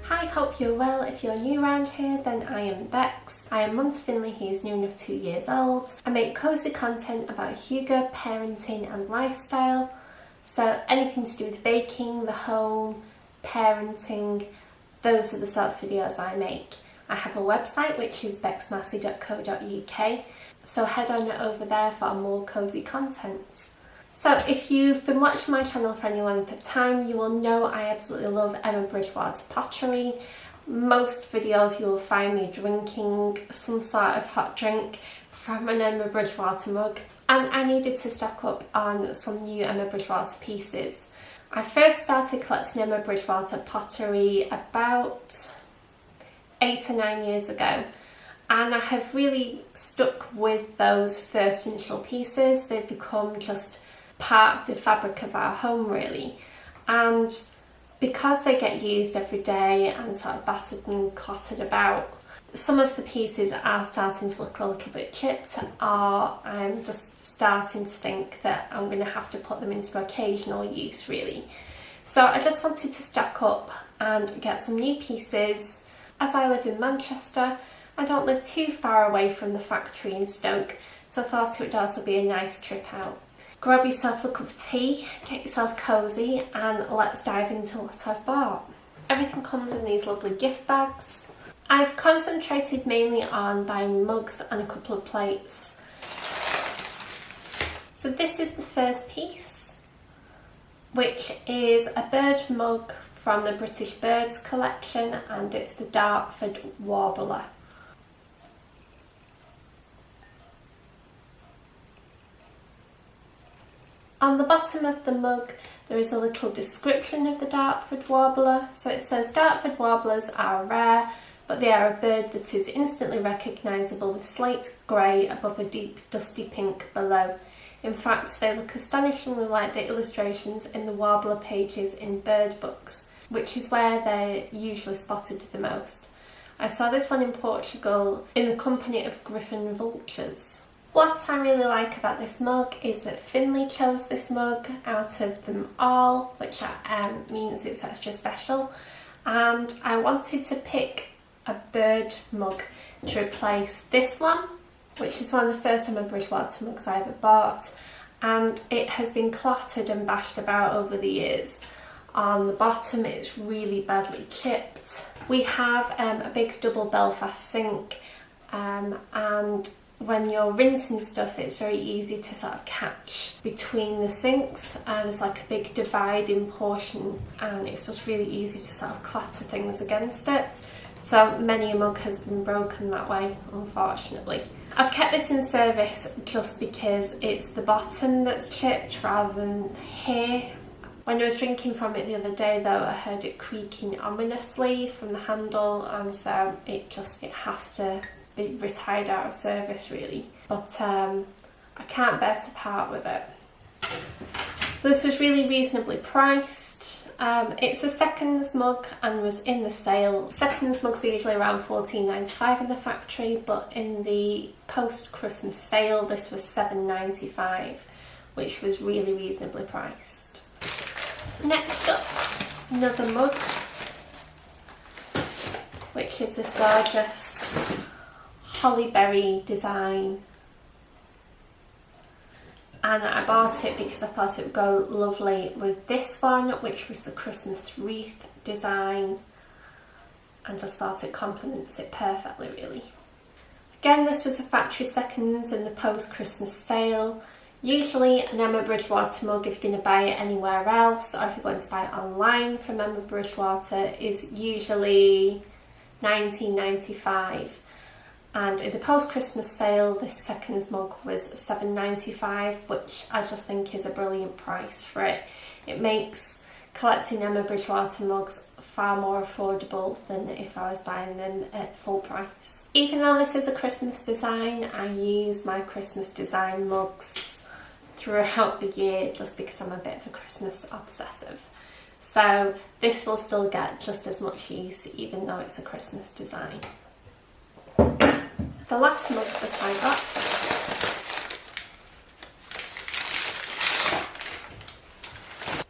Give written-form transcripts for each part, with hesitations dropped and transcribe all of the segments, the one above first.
Hi, hope you're well. If you're new around here, then I am Bex. I am mum to Finley, he is new enough 2 years old. I make cosy content about Hygge, parenting and lifestyle. So anything to do with baking, the home, parenting, those are the sorts of videos I make. I have a website which is bexmassey.co.uk, so head on over there for more cosy content. So if you've been watching my channel for any length of time, you will know I absolutely love Emma Bridgewater Pottery. Most videos you will find me drinking some sort of hot drink from an Emma Bridgewater mug, and I needed to stock up on some new Emma Bridgewater pieces. I first started collecting Emma Bridgewater pottery about 8 or 9 years ago, and I have really stuck with those first initial pieces. They've become just part of the fabric of our home really, and because they get used every day and sort of battered and clotted about, some of the pieces are starting to look a little bit chipped, or I'm just starting to think that I'm going to have to put them into occasional use really. So I just wanted to stock up and get some new pieces. As I live in Manchester, I don't live too far away from the factory in Stoke, so I thought it would also be a nice trip out. Grab yourself a cup of tea, get yourself cosy, and let's dive into what I've bought. Everything comes in these lovely gift bags. I've concentrated mainly on buying mugs and a couple of plates. So this is the first piece, which is a bird mug from the British Birds collection, and it's the Dartford Warbler. On the bottom of the mug there is a little description of the Dartford Warbler. So it says Dartford Warblers are rare, but they are a bird that is instantly recognisable with slate grey above a deep dusty pink below. In fact, they look astonishingly like the illustrations in the warbler pages in bird books, which is where they're usually spotted the most. I saw this one in Portugal in the company of griffon vultures. What I really like about this mug is that Finley chose this mug out of them all, which means it's extra special, and I wanted to pick a bird mug to replace this one, which is one of the first Emma Bridgewater mugs I ever bought, and it has been clotted and bashed about over the years. On the bottom it's really badly chipped. We have a big double Belfast sink, and when you're rinsing stuff it's very easy to sort of catch between the sinks. There's like a big dividing portion and it's just really easy to sort of clatter things against it. So many a mug has been broken that way, unfortunately. I've kept this in service just because it's the bottom that's chipped rather than here. When I was drinking from it the other day though, I heard it creaking ominously from the handle, and so it has to be retired out of service really, but I can't bear to part with it. So this was really reasonably priced. It's a seconds mug and was in the sale. Seconds mugs are usually around £14.95 in the factory, but in the post-Christmas sale this was £7.95, which was really reasonably priced. Next up, another mug, which is this gorgeous hollyberry design, and I bought it because I thought it would go lovely with this one, which was the Christmas wreath design, and just thought it complements it perfectly really. Again, this was a factory seconds in the post-Christmas sale. Usually an Emma Bridgewater mug, if you're going to buy it anywhere else or if you're going to buy it online from Emma Bridgewater, is usually £19.95. And in the post-Christmas sale, this seconds mug was £7.95, which I just think is a brilliant price for it. It makes collecting Emma Bridgewater mugs far more affordable than if I was buying them at full price. Even though this is a Christmas design, I use my Christmas design mugs throughout the year just because I'm a bit of a Christmas obsessive. So this will still get just as much use even though it's a Christmas design. The last mug that I got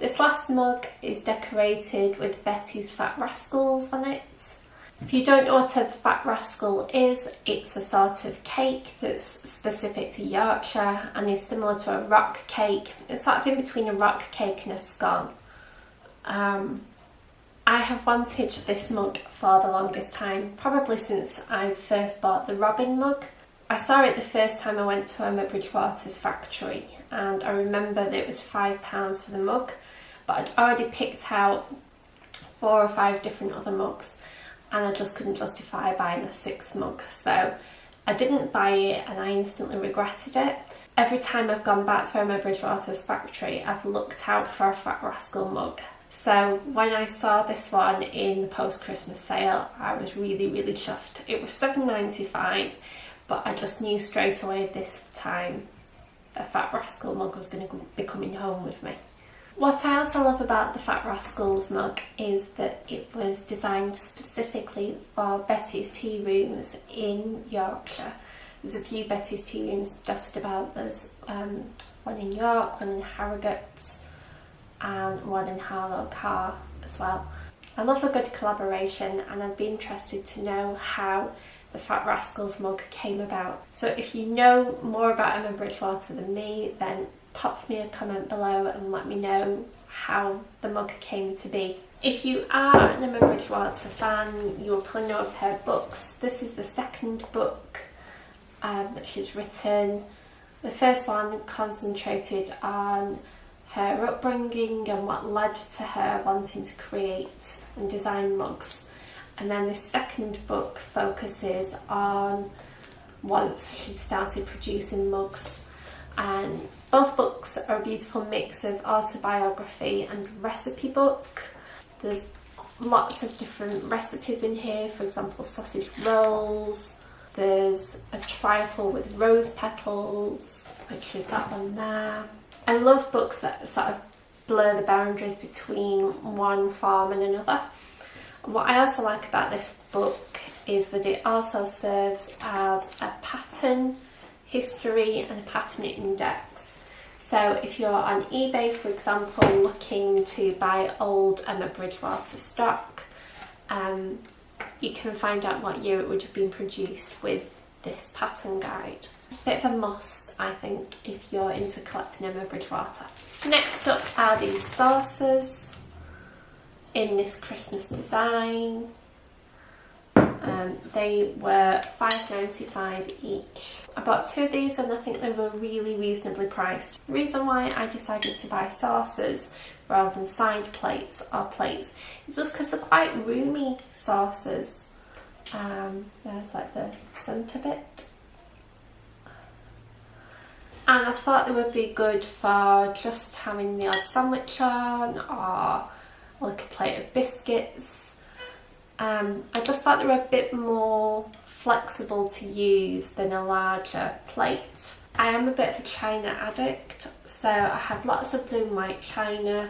This last mug is decorated with Betty's Fat Rascals on it. If you don't know what a Fat Rascal is, it's a sort of cake that's specific to Yorkshire and is similar to a rock cake. It's sort of in between a rock cake and a scone. I have wanted this mug for the longest time, probably since I first bought the Robin mug. I saw it the first time I went to Emma Bridgewater's factory, and I remember that it was £5 for the mug, but I'd already picked out 4 or 5 different other mugs and I just couldn't justify buying a 6th mug, so I didn't buy it and I instantly regretted it. Every time I've gone back to Emma Bridgewater's factory, I've looked out for a Fat Rascal mug. So when I saw this one in the post-Christmas sale, I was really chuffed. It was £7.95, but I just knew straight away this time a Fat Rascal mug was going to be coming home with me. What I also love about the Fat Rascals mug is that it was designed specifically for Betty's tea rooms in Yorkshire. There's a few Betty's tea rooms dotted about. There's one in York, one in Harrogate, and one in Harlow Carr as well. I love a good collaboration, and I'd be interested to know how the Fat Rascals mug came about. So if you know more about Emma Bridgewater than me, then pop me a comment below and let me know how the mug came to be. If you are an Emma Bridgewater fan, you'll probably know of her books. This is the 2nd book that she's written. The first one concentrated on her upbringing and what led to her wanting to create and design mugs. And then the 2nd book focuses on once she'd started producing mugs. And both books are a beautiful mix of autobiography and recipe book. There's lots of different recipes in here, for example sausage rolls. There's a trifle with rose petals, which is that one there. I love books that sort of blur the boundaries between one form and another. And what I also like about this book is that it also serves as a pattern history and a pattern index. So if you're on eBay, for example, looking to buy old Emma Bridgewater stock, you can find out what year it would have been produced with this pattern guide. A bit of a must, I think, if you're into collecting Emma Bridgewater. Next up are these saucers in this Christmas design. They were £5.95 each. I bought 2 of these and I think they were really reasonably priced. The reason why I decided to buy saucers rather than side plates or plates is just because they're quite roomy saucers. There's like the centre bit. And I thought they would be good for just having the odd sandwich on or a little plate of biscuits. I just thought they were a bit more flexible to use than a larger plate. I am a bit of a china addict, so I have lots of blue and white china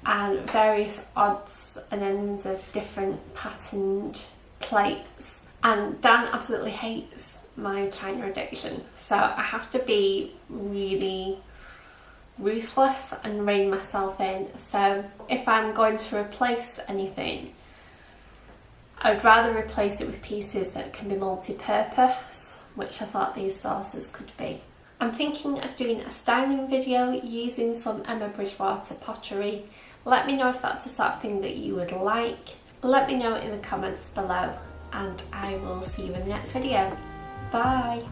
and various odds and ends of different patterned plates. And Dan absolutely hates my china addiction, so I have to be really ruthless and rein myself in. So if I'm going to replace anything, I'd rather replace it with pieces that can be multi-purpose, which I thought these saucers could be. I'm thinking of doing a styling video using some Emma Bridgewater pottery. Let me know if that's the sort of thing that you would like. Let me know in the comments below, and I will see you in the next video. Bye!